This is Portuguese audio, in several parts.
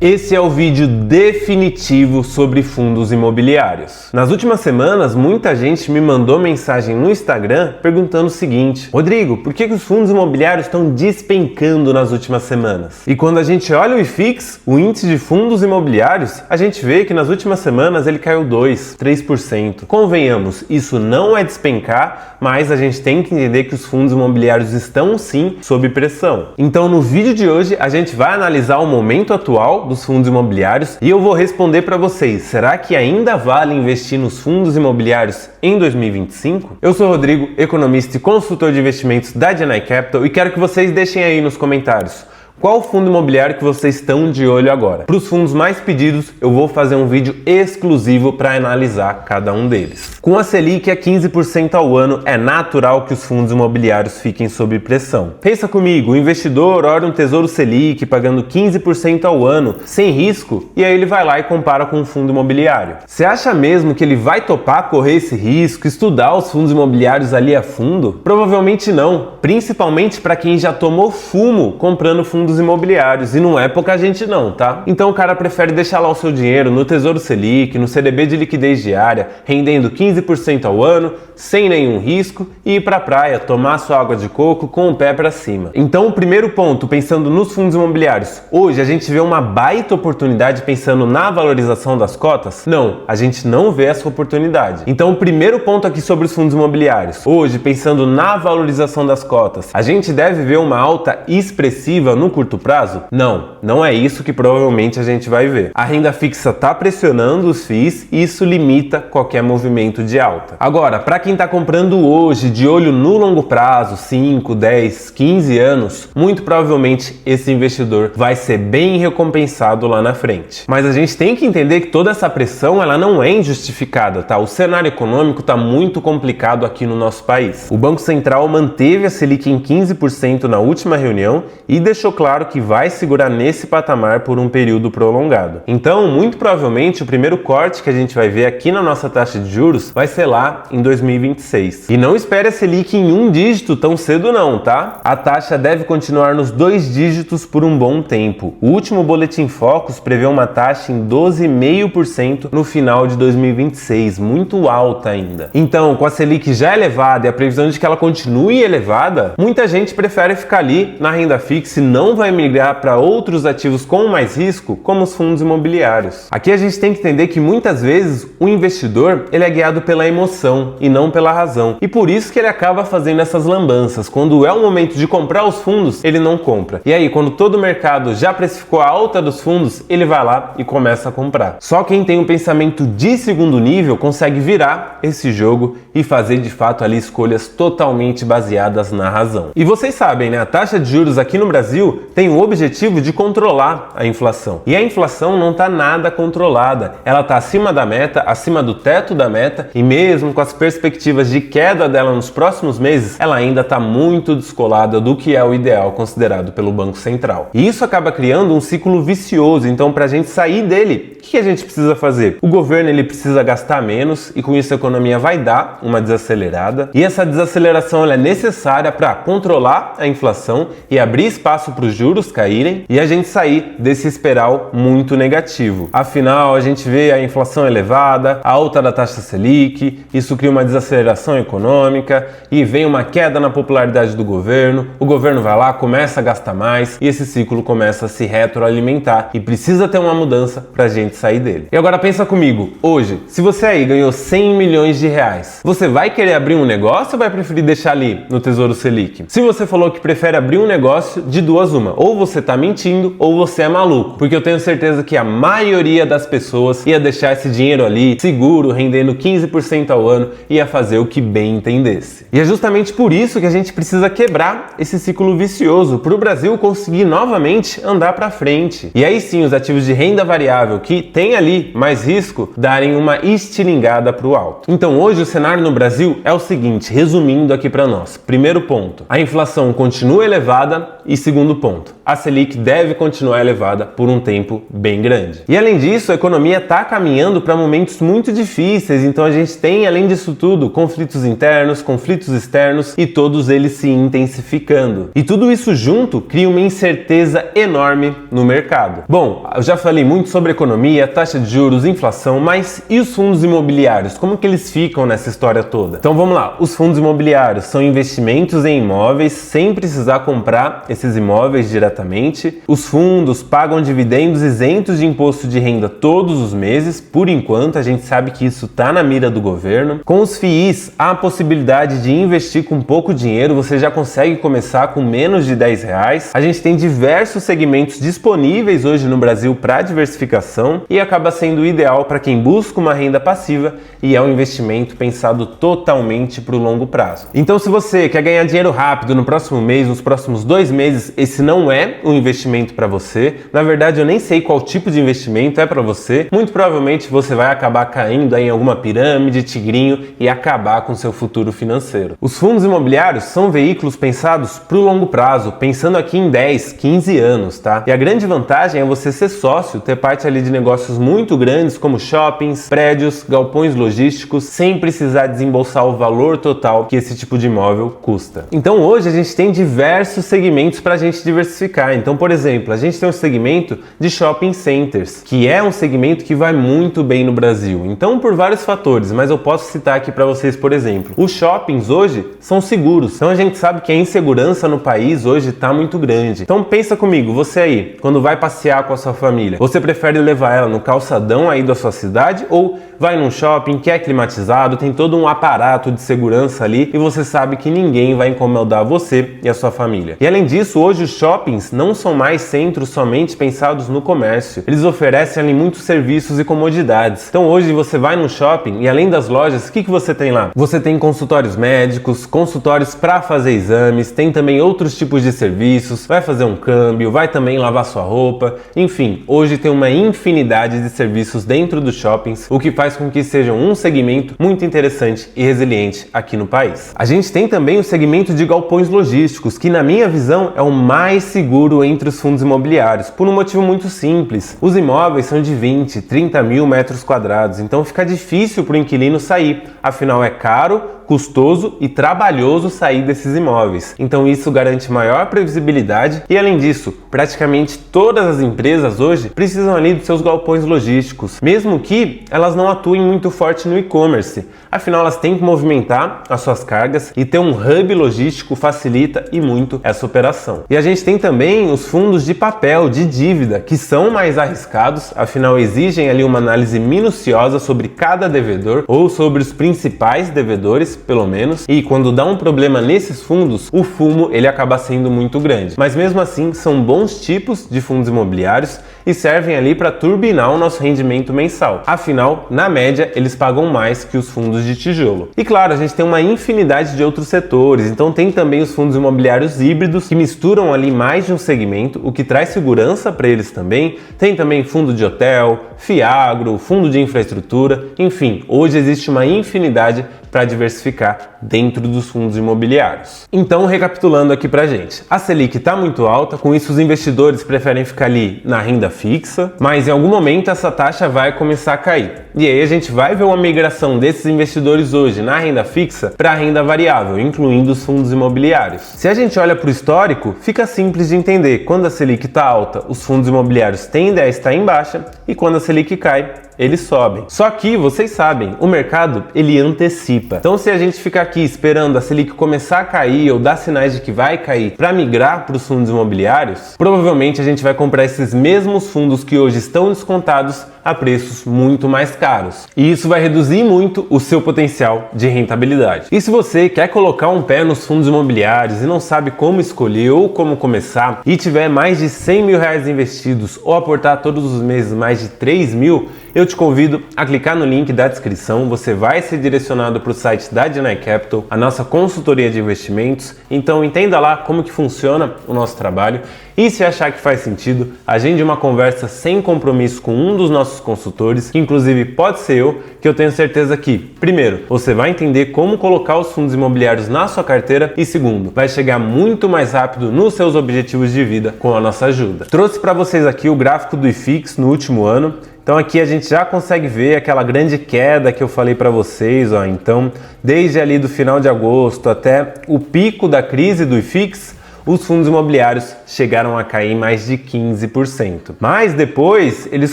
Esse é o vídeo definitivo sobre fundos imobiliários. Nas últimas semanas, muita gente me mandou mensagem no Instagram perguntando o seguinte: Rodrigo, por que os fundos imobiliários estão despencando nas últimas semanas? E quando a gente olha o IFIX, o índice de fundos imobiliários, a gente vê que nas últimas semanas ele caiu 3%. Convenhamos, isso não é despencar, mas a gente tem que entender que os fundos imobiliários estão sim sob pressão. Então no vídeo de hoje a gente vai analisar o momento atual dos fundos imobiliários e eu vou responder para vocês: será que ainda vale investir nos fundos imobiliários em 2025? Eu sou o Rodrigo, economista e consultor de investimentos da Janai Capital, e quero que vocês deixem aí nos comentários qual fundo imobiliário que vocês estão de olho agora. Para os fundos mais pedidos, eu vou fazer um vídeo exclusivo para analisar cada um deles. Com a Selic a 15% ao ano, é natural que os fundos imobiliários fiquem sob pressão. Pensa comigo, o investidor olha um Tesouro Selic pagando 15% ao ano, sem risco, e aí ele vai lá e compara com um fundo imobiliário. Você acha mesmo que ele vai topar correr esse risco, estudar os fundos imobiliários ali a fundo? Provavelmente não, principalmente para quem já tomou fumo comprando fundos imobiliários, e não é pouca gente não, tá? Então o cara prefere deixar lá o seu dinheiro no Tesouro Selic, no CDB de liquidez diária, rendendo 15% ao ano, sem nenhum risco, e ir pra praia, tomar sua água de coco com o pé pra cima. Então o primeiro ponto, pensando nos fundos imobiliários, hoje a gente vê uma baita oportunidade pensando na valorização das cotas? Não, a gente não vê essa oportunidade. Então o primeiro ponto aqui sobre os fundos imobiliários, hoje pensando na valorização das cotas, a gente deve ver uma alta expressiva no curto prazo? Não, não é isso que provavelmente a gente vai ver. A renda fixa está pressionando os FIIs e isso limita qualquer movimento de alta. Agora, para quem está comprando hoje de olho no longo prazo, 5, 10, 15 anos, muito provavelmente esse investidor vai ser bem recompensado lá na frente. Mas a gente tem que entender que toda essa pressão ela não é injustificada, tá? O cenário econômico está muito complicado aqui no nosso país. O Banco Central manteve a Selic em 15% na última reunião e deixou claro que vai segurar nesse patamar por um período prolongado. Então, muito provavelmente, o primeiro corte que a gente vai ver aqui na nossa taxa de juros vai ser lá em 2026. E não espere a Selic em um dígito tão cedo não, tá? A taxa deve continuar nos 2 dígitos por um bom tempo. O último Boletim Focus prevê uma taxa em 12,5% no final de 2026, muito alta ainda. Então, com a Selic já elevada e a previsão de que ela continue elevada, muita gente prefere ficar ali na renda fixa e não vai migrar para outros ativos com mais risco, como os fundos imobiliários. Aqui a gente tem que entender que muitas vezes o investidor ele é guiado pela emoção e não pela razão. E por isso que ele acaba fazendo essas lambanças. Quando é o momento de comprar os fundos, ele não compra. E aí, quando todo o mercado já precificou a alta dos fundos, ele vai lá e começa a comprar. Só quem tem um pensamento de segundo nível consegue virar esse jogo e fazer de fato ali escolhas totalmente baseadas na razão. E vocês sabem, né? A taxa de juros aqui no Brasil tem o objetivo de controlar a inflação. E a inflação não está nada controlada. Ela está acima da meta, acima do teto da meta, e mesmo com as perspectivas de queda dela nos próximos meses, ela ainda está muito descolada do que é o ideal considerado pelo Banco Central. E isso acaba criando um ciclo vicioso. Então, para a gente sair dele, o que a gente precisa fazer? O governo ele precisa gastar menos e com isso a economia vai dar uma desacelerada. E essa desaceleração ela é necessária para controlar a inflação e abrir espaço para os juros caírem e a gente sair desse espiral muito negativo. Afinal, a gente vê a inflação elevada, a alta da taxa Selic, isso cria uma desaceleração econômica e vem uma queda na popularidade do governo, o governo vai lá, começa a gastar mais e esse ciclo começa a se retroalimentar e precisa ter uma mudança para a gente sair dele. E agora pensa comigo, hoje, se você aí ganhou 100 milhões de reais, você vai querer abrir um negócio ou vai preferir deixar ali no Tesouro Selic? Se você falou que prefere abrir um negócio, de duas uma, ou você tá mentindo ou você é maluco, porque eu tenho certeza que a maioria das pessoas ia deixar esse dinheiro ali seguro, rendendo 15% ao ano, e ia fazer o que bem entendesse. E é justamente por isso que a gente precisa quebrar esse ciclo vicioso para o Brasil conseguir novamente andar para frente. E aí sim, os ativos de renda variável que tem ali mais risco, darem uma estilingada para o alto. Então hoje o cenário no Brasil é o seguinte, resumindo aqui para nós. Primeiro ponto, a inflação continua elevada e segundo ponto, a Selic deve continuar elevada por um tempo bem grande. E além disso, a economia está caminhando para momentos muito difíceis, então a gente tem, além disso tudo, conflitos internos, conflitos externos e todos eles se intensificando. E tudo isso junto cria uma incerteza enorme no mercado. Bom, eu já falei muito sobre economia, taxa de juros, inflação, mas e os fundos imobiliários? Como que eles ficam nessa história toda? Então vamos lá, os fundos imobiliários são investimentos em imóveis sem precisar comprar esses imóveis diretamente. Os fundos pagam dividendos isentos de imposto de renda todos os meses, por enquanto, a gente sabe que isso está na mira do governo. Com os FIIs, há a possibilidade de investir com pouco dinheiro, você já consegue começar com menos de R$10. A gente tem diversos segmentos disponíveis hoje no Brasil para diversificação e acaba sendo ideal para quem busca uma renda passiva e é um investimento pensado totalmente para o longo prazo. Então, se você quer ganhar dinheiro rápido no próximo mês, nos próximos 2 meses, esse não é um investimento para você. Na verdade, eu nem sei qual tipo de investimento é para você. Muito provavelmente você vai acabar caindo em alguma pirâmide, tigrinho e acabar com seu futuro financeiro. Os fundos imobiliários são veículos pensados para o longo prazo, pensando aqui em 10, 15 anos, tá? E a grande vantagem é você ser sócio, ter parte ali de negócios muito grandes como shoppings, prédios, galpões logísticos, sem precisar desembolsar o valor total que esse tipo de imóvel custa. Então hoje a gente tem diversos segmentos para a gente diversificar. Então, por exemplo, a gente tem um segmento de shopping centers, que é um segmento que vai muito bem no Brasil. Então, por vários fatores, mas eu posso citar aqui para vocês, por exemplo, os shoppings hoje são seguros. Então a gente sabe que a insegurança no país hoje está muito grande. Então pensa comigo, você aí, quando vai passear com a sua família, você prefere levar ela no calçadão aí da sua cidade ou vai num shopping que é climatizado, tem todo um aparato de segurança ali e você sabe que ninguém vai incomodar você e a sua família. E além disso, hoje os shoppings não são mais centros somente pensados no comércio. Eles oferecem ali muitos serviços e comodidades. Então hoje você vai num shopping e além das lojas, o que você tem lá? Você tem consultórios médicos, consultórios para fazer exames, tem também outros tipos de serviços, vai fazer um câmbio, vai também lavar sua roupa, enfim, hoje tem uma infinidade de serviços dentro dos shoppings, o que faz com que sejam um segmento muito interessante e resiliente aqui no país. A gente tem também o segmento de galpões logísticos, que na minha visão é o mais seguro entre os fundos imobiliários, por um motivo muito simples. Os imóveis são de 20, 30 mil metros quadrados, então fica difícil para o inquilino sair, afinal é caro, custoso e trabalhoso sair desses imóveis. Então isso garante maior previsibilidade e além disso, praticamente todas as empresas hoje precisam ali dos seus galpões logísticos, mesmo que elas não atuem muito forte no e-commerce. Afinal, elas têm que movimentar as suas cargas e ter um hub logístico facilita e muito essa operação. E a gente tem também os fundos de papel, de dívida, que são mais arriscados, afinal exigem ali uma análise minuciosa sobre cada devedor ou sobre os principais devedores, pelo menos, e quando dá um problema nesses fundos, o fumo ele acaba sendo muito grande. Mas mesmo assim, são bons tipos de fundos imobiliários e servem ali para turbinar o nosso rendimento mensal. Afinal, na média, eles pagam mais que os fundos de tijolo. E claro, a gente tem uma infinidade de outros setores, então tem também os fundos imobiliários híbridos que misturam ali mais de um segmento, o que traz segurança para eles também. Tem também fundo de hotel, fiagro, fundo de infraestrutura, enfim, hoje existe uma infinidade para diversificar dentro dos fundos imobiliários. Então, recapitulando aqui pra gente, a Selic está muito alta, com isso os investidores preferem ficar ali na renda fixa, mas em algum momento essa taxa vai começar a cair. E aí a gente vai ver uma migração desses investidores hoje na renda fixa para a renda variável, incluindo os fundos imobiliários. Se a gente olha para o histórico, fica simples de entender. Quando a Selic está alta, os fundos imobiliários tendem a estar em baixa e quando a Selic cai, eles sobem. Só que, vocês sabem, o mercado, ele antecipa. Então, se a gente ficar aqui esperando a Selic começar a cair ou dar sinais de que vai cair para migrar para os fundos imobiliários, provavelmente a gente vai comprar esses mesmos fundos que hoje estão descontados a preços muito mais caros. E isso vai reduzir muito o seu potencial de rentabilidade. E se você quer colocar um pé nos fundos imobiliários e não sabe como escolher ou como começar e tiver mais de R$100 mil investidos ou aportar todos os meses mais de 3 mil, eu te convido a clicar no link da descrição, você vai ser direcionado para o site da Deny Capital, a nossa consultoria de investimentos, então entenda lá como que funciona o nosso trabalho e se achar que faz sentido, agende uma conversa sem compromisso com um dos nossos nossos consultores, que inclusive pode ser eu, que eu tenho certeza que, primeiro, você vai entender como colocar os fundos imobiliários na sua carteira e segundo, vai chegar muito mais rápido nos seus objetivos de vida com a nossa ajuda. Trouxe para vocês aqui o gráfico do IFIX no último ano. Então aqui a gente já consegue ver aquela grande queda que eu falei para vocês, ó. Então, desde ali do final de agosto até o pico da crise do IFIX, os fundos imobiliários chegaram a cair mais de 15%. Mas depois eles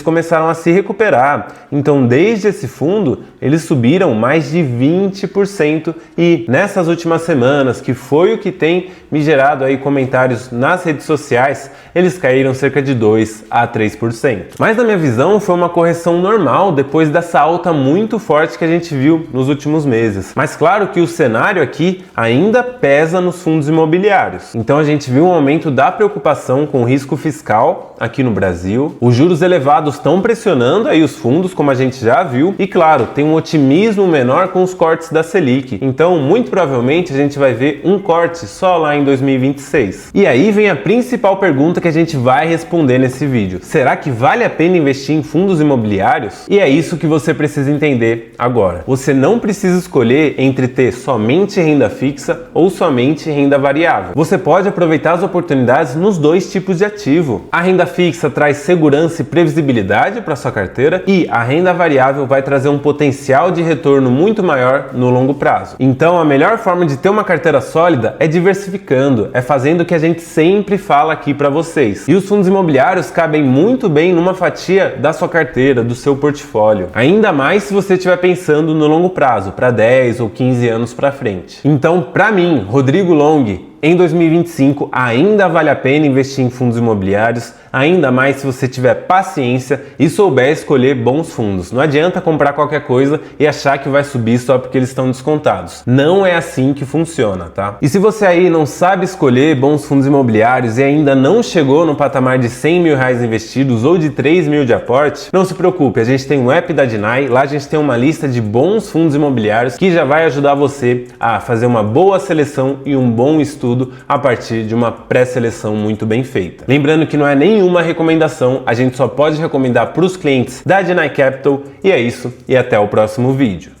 começaram a se recuperar. Então, desde esse fundo, eles subiram mais de 20% e nessas últimas semanas, que foi o que tem me gerado aí comentários nas redes sociais, eles caíram cerca de 2 a 3%. Mas na minha visão, foi uma correção normal depois dessa alta muito forte que a gente viu nos últimos meses. Mas claro que o cenário aqui ainda pesa nos fundos imobiliários. Então a gente viu um aumento da preocupação com o risco fiscal aqui no Brasil. Os juros elevados estão pressionando aí os fundos, como a gente já viu. E claro, tem um otimismo menor com os cortes da Selic. Então, muito provavelmente, a gente vai ver um corte só lá em 2026. E aí vem a principal pergunta que a gente vai responder nesse vídeo. Será que vale a pena investir em fundos imobiliários? E é isso que você precisa entender agora. Você não precisa escolher entre ter somente renda fixa ou somente renda variável. Você pode aproveitar as oportunidades nos dois tipos de ativo. A renda fixa traz segurança e previsibilidade para sua carteira e a renda variável vai trazer um potencial de retorno muito maior no longo prazo. Então, a melhor forma de ter uma carteira sólida é diversificando, é fazendo o que a gente sempre fala aqui para vocês. E os fundos imobiliários cabem muito bem numa fatia da sua carteira, do seu portfólio. Ainda mais se você estiver pensando no longo prazo, para 10 ou 15 anos para frente. Então, para mim, Rodrigo Long, em 2025 ainda vale a pena investir em fundos imobiliários, ainda mais se você tiver paciência e souber escolher bons fundos. Não adianta comprar qualquer coisa e achar que vai subir só porque eles estão descontados. Não é assim que funciona, tá? E se você aí não sabe escolher bons fundos imobiliários e ainda não chegou no patamar de 100 mil reais investidos ou de 3 mil de aporte, não se preocupe, a gente tem um app da Dinai, lá a gente tem uma lista de bons fundos imobiliários que já vai ajudar você a fazer uma boa seleção e um bom estudo a partir de uma pré-seleção muito bem feita. Lembrando que não é nenhuma recomendação, a gente só pode recomendar para os clientes da Dinai Capital e é isso, e até o próximo vídeo.